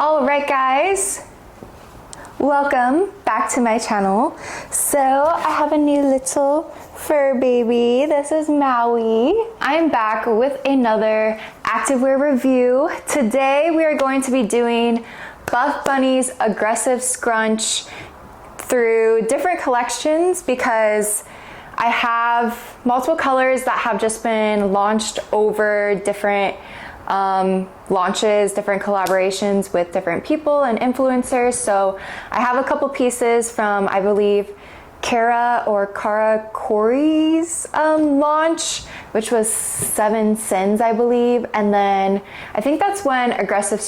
All right, guys, welcome back to my channel. So I have a new little fur baby. This is Maui. I am back with another activewear review. Today we are going to be doing Buffbunny's aggressive scrunch through different collections because I have multiple colors that have just been launched over different launches, different collaborations with different people and influencers. So I have a couple pieces from, I believe, Kara Corey's launch, which was 7 Sins, I believe. And then I think that's when aggressive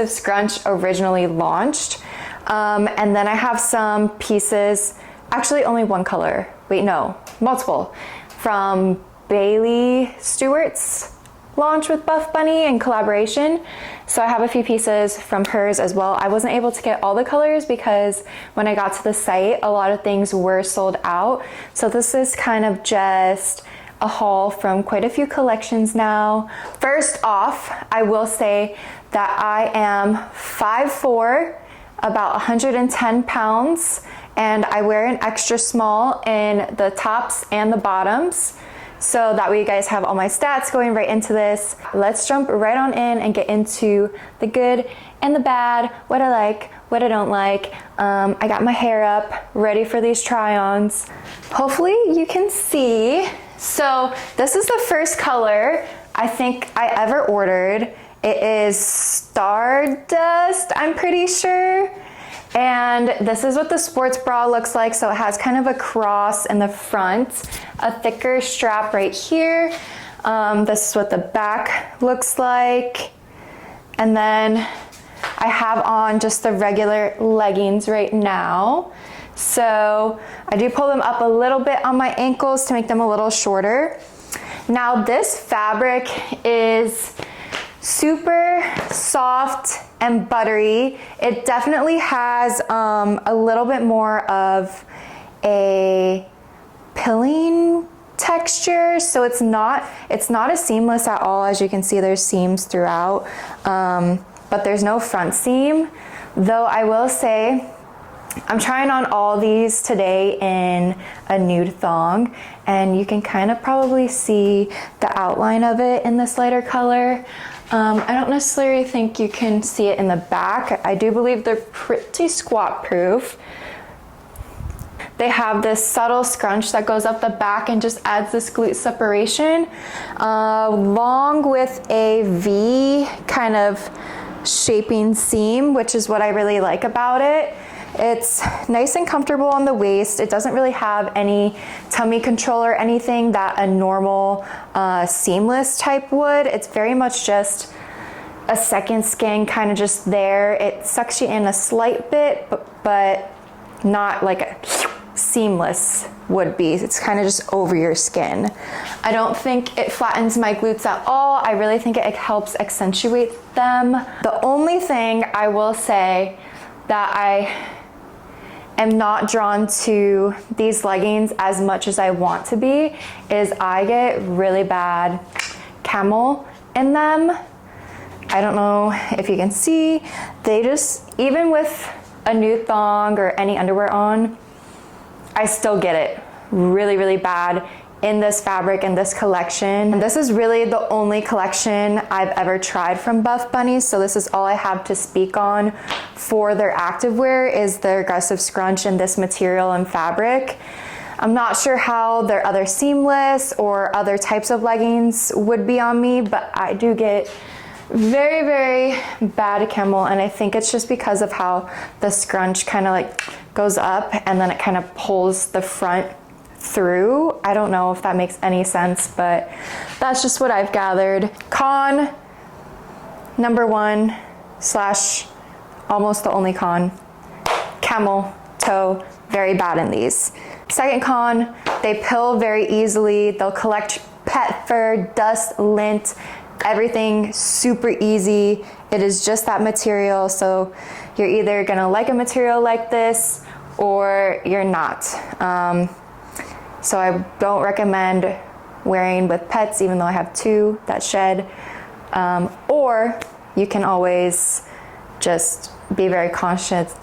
scrunch originally launched. And then I have some pieces, actually only one color, wait, no, multiple, from Bailey Stewart's launch with Buffbunny in collaboration. So I have a few pieces from hers as well. I wasn't able to get all the colors because when I got to the site, a lot of things were sold out. So this is kind of just a haul from quite a few collections now. First off, I will say that I am 5'4", about 110 pounds, and I wear an extra small in the tops and the bottoms. So that way you guys have all my stats going right into this. Let's jump right on in and get into the good and the bad, what I like, what I don't like. I got my hair up, ready for these try-ons. Hopefully you can see. So this is the first color I think I ever ordered. It is Stardust, I'm pretty sure. And this is what the sports bra looks like. So it has kind of a cross in the front, a thicker strap right here. This is what the back looks like. And then I have on just the regular leggings right now. So I do pull them up a little bit on my ankles to make them a little shorter. Now this fabric is super soft and buttery. It definitely has a little bit more of a pilling texture, so it's not as seamless at all. As you can see, there's seams throughout, but there's no front seam. Though I will say, I'm trying on all these today in a nude thong, and you can kind of probably see the outline of it in this lighter color. I don't necessarily think you can see it in the back. I do believe they're pretty squat proof. They have this subtle scrunch that goes up the back and just adds this glute separation, along with a V kind of shaping seam, which is what I really like about it. It's nice and comfortable on the waist. It doesn't really have any tummy control or anything that a normal seamless type would. It's very much just a second skin, kind of just there. It sucks you in a slight bit, but not like a seamless would be. It's kind of just over your skin. I don't think it flattens my glutes at all. I really think it helps accentuate them. The only thing I will say that I am not drawn to these leggings as much as I want to be is I get really bad camel in them. I don't know if you can see, they just, even with a nude thong or any underwear on, I still get it really, really bad in this fabric and this collection. And this is really the only collection I've ever tried from Buffbunny, so this is all I have to speak on for their activewear is their aggressive scrunch and this material and fabric. I'm not sure how their other seamless or other types of leggings would be on me, but I do get very, very bad camel, and I think it's just because of how the scrunch kind of like goes up and then it kind of pulls the front through. I don't know if that makes any sense, but that's just what I've gathered. Con number 1 / almost the only con, camel toe, very bad in these. Second con, they pill very easily. They'll collect pet fur, dust, lint, everything super easy. It is just that material, so you're either gonna like a material like this or you're not. So I don't recommend wearing with pets, even though I have 2 that shed. Or you can always just be very conscious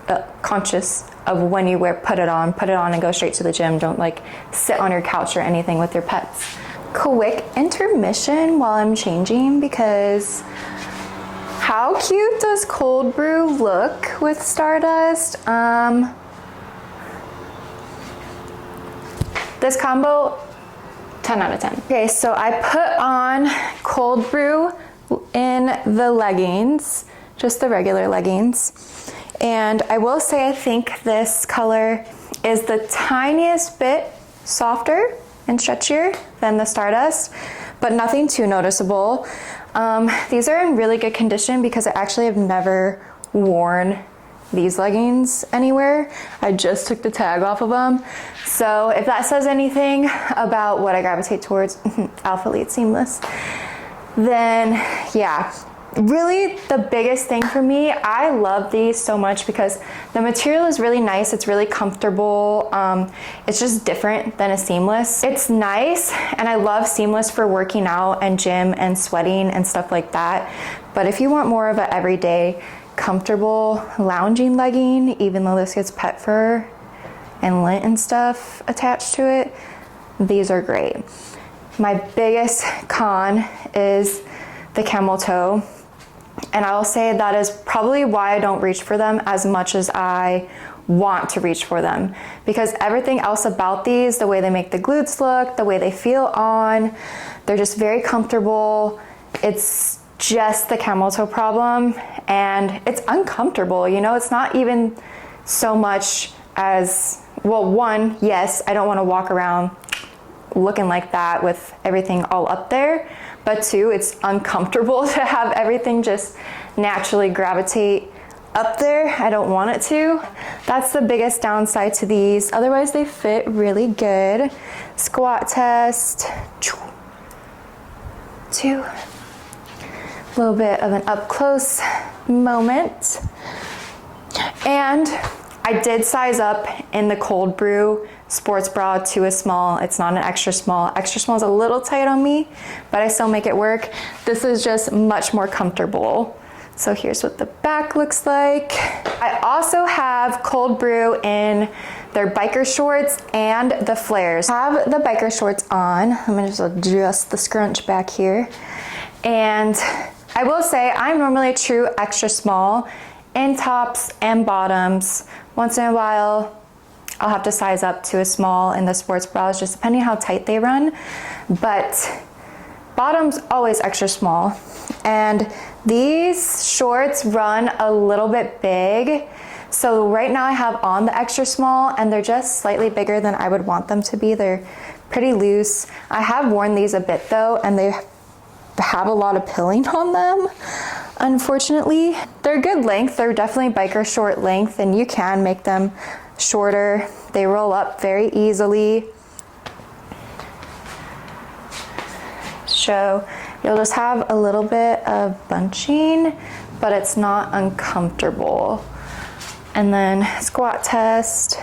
of when you put it on and go straight to the gym. Don't like sit on your couch or anything with your pets. Quick intermission while I'm changing, because how cute does cold brew look with Stardust? This combo, 10 out of 10. Okay, so I put on cold brew in the leggings, just the regular leggings. And I will say I think this color is the tiniest bit softer and stretchier than the Stardust, but nothing too noticeable. These are in really good condition because I actually have never worn these leggings anywhere. I just took the tag off of them. So if that says anything about what I gravitate towards, Alpha Elite Seamless, then yeah. Really the biggest thing for me, I love these so much because the material is really nice. It's really comfortable. It's just different than a seamless. It's nice, and I love seamless for working out and gym and sweating and stuff like that. But if you want more of an everyday comfortable lounging legging, even though this gets pet fur and lint and stuff attached to it, these are great. My biggest con is the camel toe. And I will say that is probably why I don't reach for them as much as I want to reach for them, because everything else about these, the way they make the glutes look, the way they feel on, they're just very comfortable. It's just the camel toe problem, and it's uncomfortable. You know, it's not even so much as, well, one, yes, I don't want to walk around looking like that with everything all up there, but two, it's uncomfortable to have everything just naturally gravitate up there. I don't want it to. That's the biggest downside to these. Otherwise, they fit really good. Squat test. Two. A little bit of an up close moment. And I did size up in the cold brew sports bra to a small. It's not an extra small. Extra small is a little tight on me, but I still make it work. This is just much more comfortable. So here's what the back looks like. I also have cold brew in their biker shorts and the flares. I have the biker shorts on. I'm gonna just adjust the scrunch back here. And I will say I'm normally a true extra small in tops and bottoms. Once in a while, I'll have to size up to a small in the sports bras, just depending how tight they run. But bottoms, always extra small. And these shorts run a little bit big. So right now I have on the extra small, and they're just slightly bigger than I would want them to be. They're pretty loose. I have worn these a bit though, and they have a lot of pilling on them, unfortunately. They're good length. They're definitely biker short length, and you can make them shorter. They roll up very easily. So you'll just have a little bit of bunching, but it's not uncomfortable. And then squat test.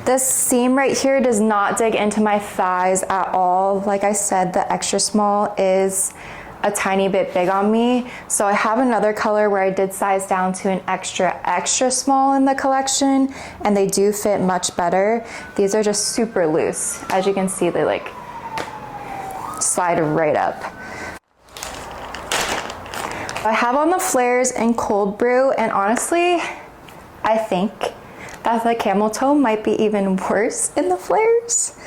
This seam right here does not dig into my thighs at all. Like I said, the extra small is a tiny bit big on me. So I have another color where I did size down to an extra small in the collection, and they do fit much better. These are just super loose. As you can see, they like slide right up. I have on the flares in cold brew, and honestly, I think that the camel toe might be even worse in the flares.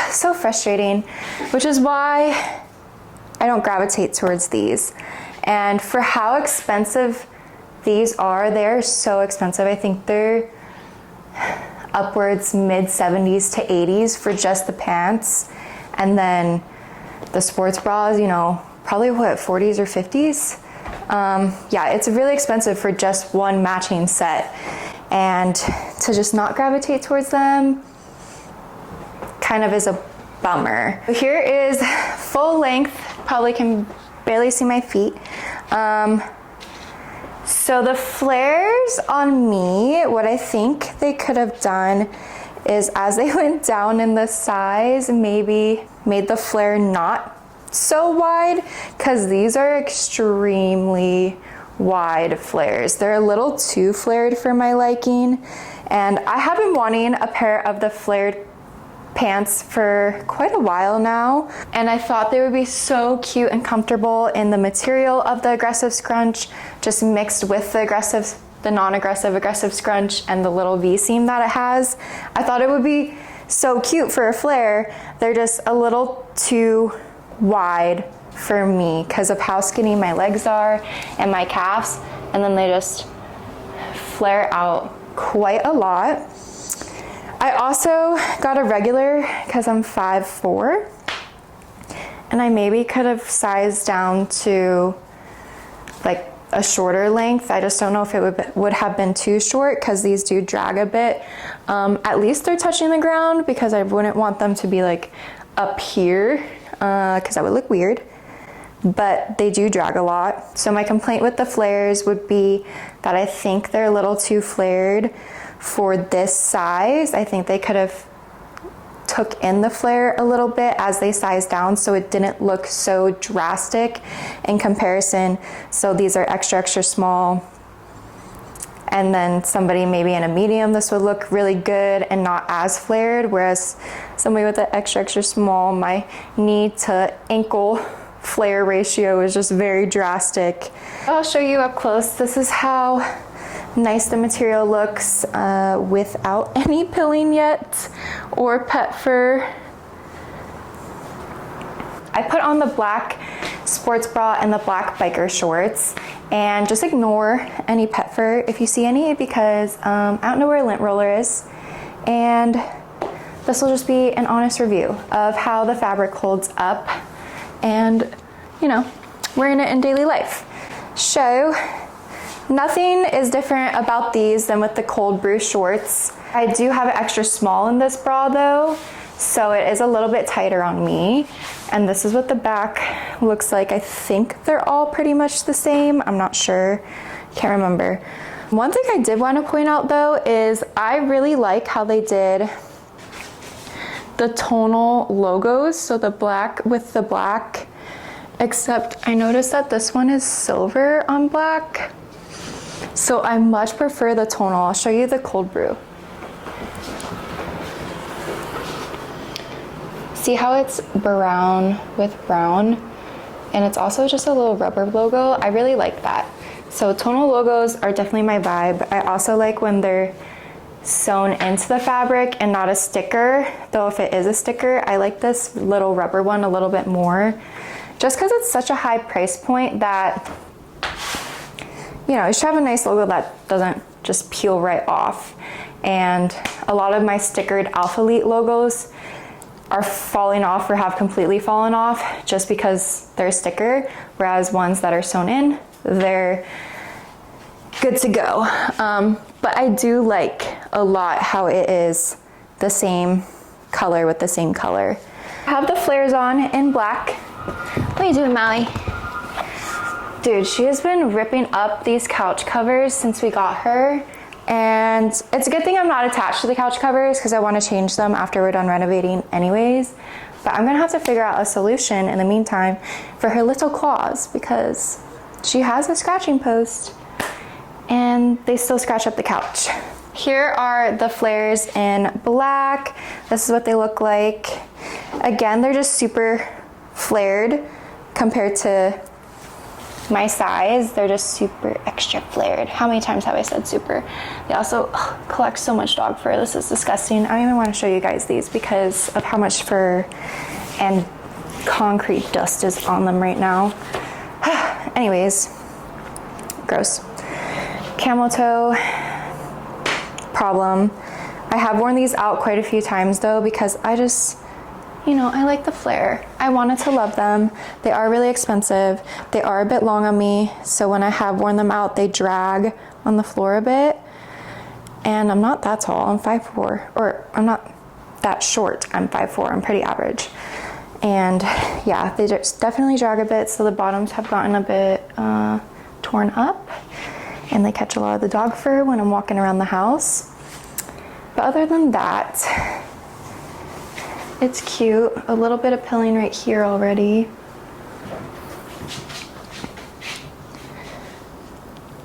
So frustrating, which is why I don't gravitate towards these. And for how expensive these are, they're so expensive. I think they're upwards mid 70s to 80s for just the pants. And then the sports bras, you know, probably what, 40s or 50s? Yeah, it's really expensive for just one matching set. And to just not gravitate towards them kind of is a bummer. Here is full length, probably can barely see my feet. So the flares on me, what I think they could have done is as they went down in the size, maybe made the flare not so wide, because these are extremely wide flares. They're a little too flared for my liking, and I have been wanting a pair of the flared pants for quite a while now, and I thought they would be so cute and comfortable in the material of the aggressive scrunch, just mixed with the non-aggressive aggressive scrunch and the little V seam that it has. I thought it would be so cute for a flare. They're just a little too wide for me because of how skinny my legs are and my calves, and then they just flare out quite a lot. I also got a regular because I'm 5'4", and I maybe could have sized down to like a shorter length. I just don't know if it would have been too short, because these do drag a bit. At least they're touching the ground, because I wouldn't want them to be like up here, because that would look weird. But they do drag a lot. So my complaint with the flares would be that I think they're a little too flared for this size. I think they could have took in the flare a little bit as they sized down, so it didn't look so drastic in comparison. So these are extra, extra small. And then somebody maybe in a medium, this would look really good and not as flared. Whereas somebody with the extra, extra small, my knee to ankle flare ratio is just very drastic. I'll show you up close. This is how nice the material looks without any pilling yet or pet fur. I put on the black sports bra and the black biker shorts, and just ignore any pet fur if you see any, because I don't know where a lint roller is, and this will just be an honest review of how the fabric holds up and, you know, wearing it in daily life. So nothing is different about these than with the cold brew shorts. I do have an extra small in this bra though, so it is a little bit tighter on me. And this is what the back looks like. I think they're all pretty much the same. I'm not sure, can't remember. One thing I did want to point out though is I really like how they did the tonal logos. So the black with the black, except I noticed that this one is silver on black. So I much prefer the tonal. I'll show you the cold brew. See how it's brown with brown? And it's also just a little rubber logo. I really like that. So tonal logos are definitely my vibe. I also like when they're sewn into the fabric and not a sticker, though if it is a sticker, I like this little rubber one a little bit more, just because it's such a high price point that, you know, it should have a nice logo that doesn't just peel right off. And a lot of my stickered Alpha Elite logos are falling off or have completely fallen off just because they're a sticker, whereas ones that are sewn in, they're good to go. But I do like a lot how it is the same color with the same color. I have the flares on in black. What are you doing, Mally? Dude, she has been ripping up these couch covers since we got her. And it's a good thing I'm not attached to the couch covers, because I want to change them after we're done renovating anyways. But I'm gonna have to figure out a solution in the meantime for her little claws, because she has a scratching post and they still scratch up the couch. Here are the flares in black. This is what they look like. Again, they're just super flared compared to my size. They're just super extra flared. How many times have I said super? They also collect so much dog fur. This is disgusting. I don't even want to show you guys these because of how much fur and concrete dust is on them right now. Anyways, gross. Camel toe problem. I have worn these out quite a few times though, because I just, you know, I like the flare. I wanted to love them. They are really expensive. They are a bit long on me, so when I have worn them out, they drag on the floor a bit. And I'm not that tall, I'm 5'4", or I'm not that short, I'm 5'4", I'm pretty average. And yeah, they just definitely drag a bit, so the bottoms have gotten a bit torn up, and they catch a lot of the dog fur when I'm walking around the house. But other than that, It's cute. A little bit of pilling right here already.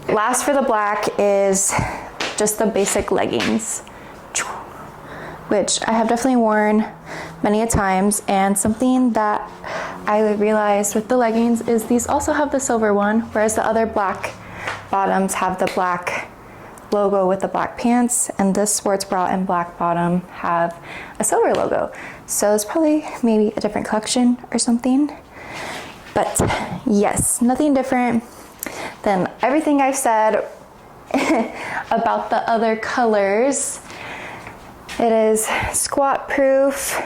Last for the black is just the basic leggings, which I have definitely worn many a times. And something that I realized with the leggings is these also have the silver one, whereas the other black bottoms have the black logo with the black pants, and this sports bra and black bottom have a silver logo. So it's probably maybe a different collection or something. But yes, nothing different than everything I've said about the other colors. It is squat proof,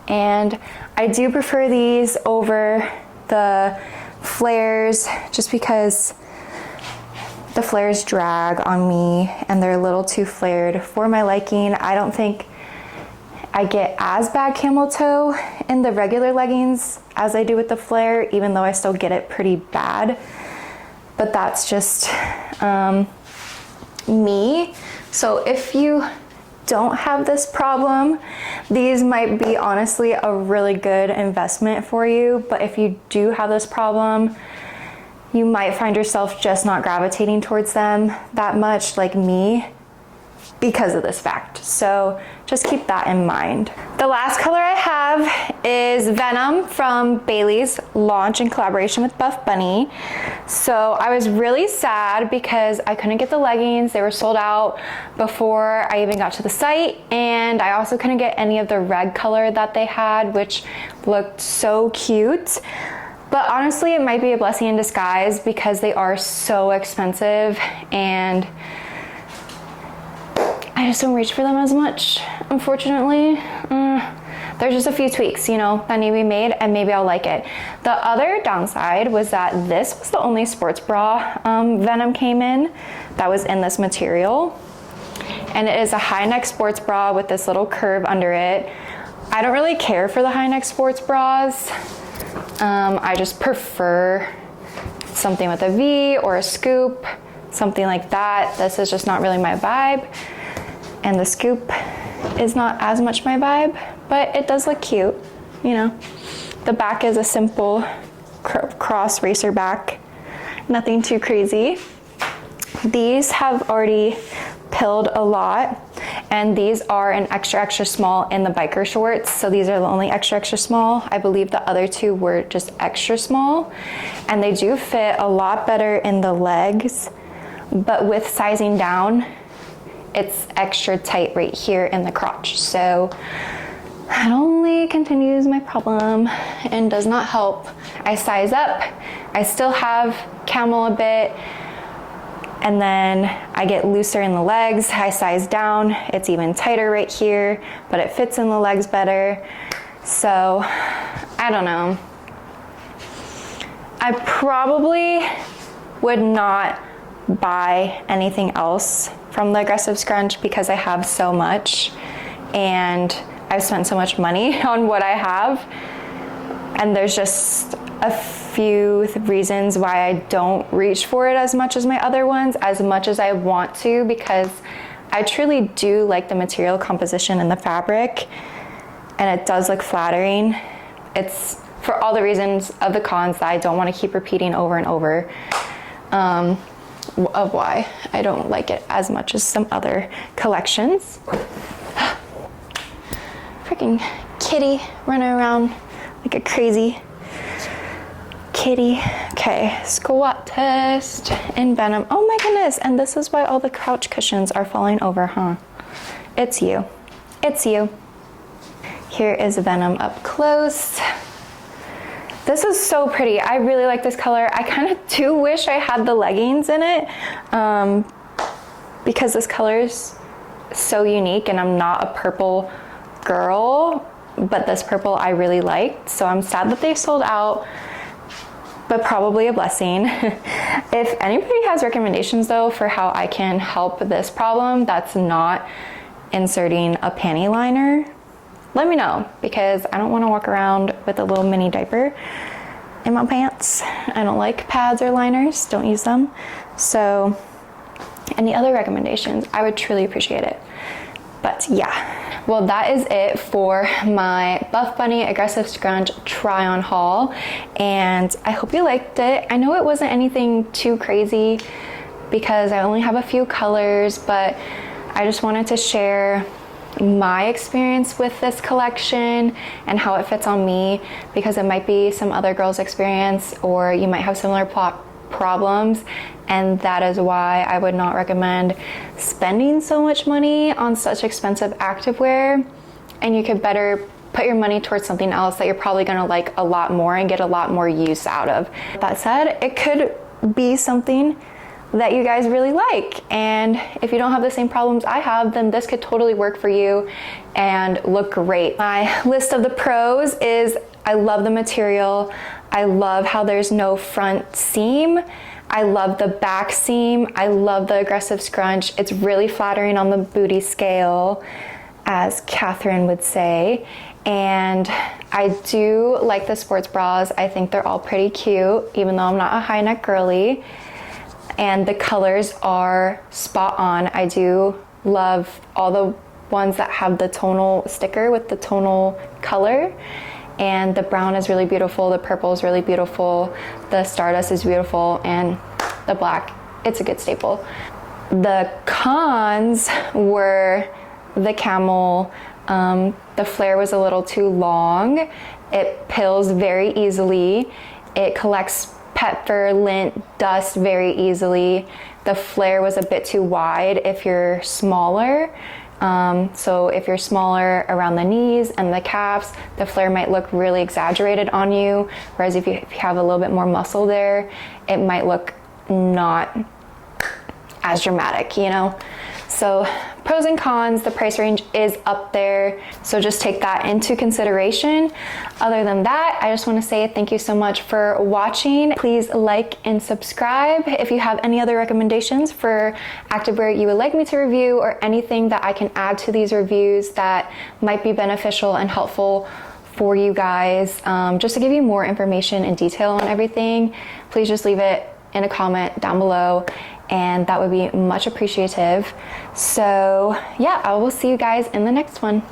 and I do prefer these over the flares just because the flares drag on me and they're a little too flared for my liking. I don't think I get as bad camel toe in the regular leggings as I do with the flare, even though I still get it pretty bad. But that's just me. So if you don't have this problem, these might be honestly a really good investment for you. But if you do have this problem, you might find yourself just not gravitating towards them that much like me because of this fact. So just keep that in mind. The last color I have is Venom from Bailey's launch in collaboration with Buffbunny. So I was really sad because I couldn't get the leggings. They were sold out before I even got to the site. And I also couldn't get any of the red color that they had, which looked so cute. But honestly, it might be a blessing in disguise because they are so expensive and I just don't reach for them as much, unfortunately. There's just a few tweaks, you know, that need to be made and maybe I'll like it. The other downside was that this was the only sports bra Venom came in that was in this material. And it is a high neck sports bra with this little curve under it. I don't really care for the high neck sports bras. I just prefer something with a V or a scoop, something like that. This is just not really my vibe. And the scoop is not as much my vibe, but it does look cute, you know. The back is a simple cross racer back, nothing too crazy. These have already pilled a lot, and these are an extra small in the biker shorts. So these are the only extra small. I believe the other two were just extra small, and they do fit a lot better in the legs, but with sizing down, it's extra tight right here in the crotch. So that only continues my problem and does not help. I size up, I still have camel a bit, and then I get looser in the legs. I size down, it's even tighter right here, but it fits in the legs better. So I don't know. I probably would not buy anything else from the Aggressive Scrunch because I have so much and I've spent so much money on what I have. And there's just a few reasons why I don't reach for it as much as my other ones, as much as I want to, because I truly do like the material composition and the fabric, and it does look flattering. It's for all the reasons of the cons that I don't want to keep repeating over and over, of why I don't like it as much as some other collections. Freaking kitty running around like a crazy kitty. Okay, squat test in Venom. Oh my goodness, and this is why all the couch cushions are falling over, huh? It's you. It's you. Here is Venom up close. This is so pretty. I really like this color. I kind of do wish I had the leggings in it because this color is so unique, and I'm not a purple girl, but this purple I really liked. So I'm sad that they sold out, but probably a blessing. If anybody has recommendations though for how I can help this problem that's not inserting a panty liner, let me know, because I don't want to walk around with a little mini diaper in my pants. I don't like pads or liners, don't use them. So any other recommendations, I would truly appreciate it. But yeah, well, that is it for my Buffbunny Aggressive Scrunch try-on haul, and I hope you liked it. I know it wasn't anything too crazy because I only have a few colors, but I just wanted to share my experience with this collection and how it fits on me, because it might be some other girl's experience, or you might have similar problems, and that is why I would not recommend spending so much money on such expensive activewear, and you could better put your money towards something else that you're probably gonna like a lot more and get a lot more use out of. That said, it could be something that you guys really like, and if you don't have the same problems I have, then this could totally work for you and look great. My list of the pros is I love the material. I love how there's no front seam. I love the back seam. I love the aggressive scrunch. It's really flattering on the booty scale, as Catherine would say. And I do like the sports bras. I think they're all pretty cute, even though I'm not a high neck girly. And the colors are spot on. I do love all the ones that have the tonal sticker with the tonal color. And the brown is really beautiful, the purple is really beautiful, the stardust is beautiful, and the black, it's a good staple. The cons were the camel. The flare was a little too long. It pills very easily. It collects pet fur, lint, dust very easily. The flare was a bit too wide if you're smaller. So if you're smaller around the knees and the calves, the flare might look really exaggerated on you. Whereas if you have a little bit more muscle there, it might look not as dramatic, you know? So pros and cons, the price range is up there. So just take that into consideration. Other than that, I just want to say thank you so much for watching. Please like and subscribe. If you have any other recommendations for activewear you would like me to review, or anything that I can add to these reviews that might be beneficial and helpful for you guys, just to give you more information and detail on everything, please just leave it in a comment down below, and that would be much appreciative. So yeah, I will see you guys in the next one.